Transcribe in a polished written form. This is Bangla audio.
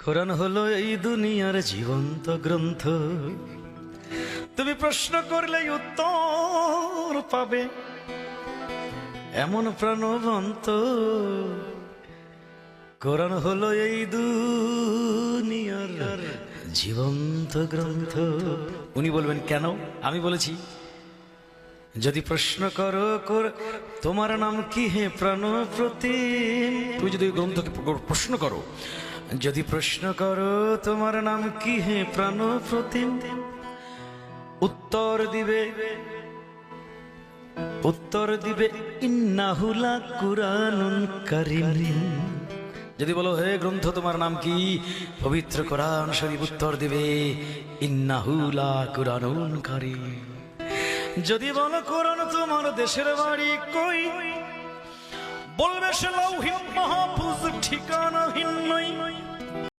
কোরআন হলো এই দুনিয়ার জীবন্ত গ্রন্থ। তুমি প্রশ্ন করলেই উত্তর পাবে, এমন প্রাণবন্ত কোরআন হলো এই দুনিয়ার জীবন্ত গ্রন্থ। উনি বলবেন কেন? আমি বলেছি, যদি প্রশ্ন করো তোমার নাম কি হে প্রাণ প্রতিম, তুমি যদি ওই গ্রন্থকে প্রশ্ন করো, যদি প্রশ্ন করো তোমার নাম কি হে প্রাণ প্রতিম, উত্তর দিবে ইন্নাহুলা কুরআনুন কারীম। যদি বলো হে গ্রন্থ তোমার নাম কি, পবিত্র কোরআন শরীফ উত্তর দিবে ইন্নাহুলা কুরআনুন কারীম। যদি বলো কোরআন তোমার দেশের বাড়ি কই, বলবে সে লৌহিক মাহফুজ ঠিকানাহীন নয়।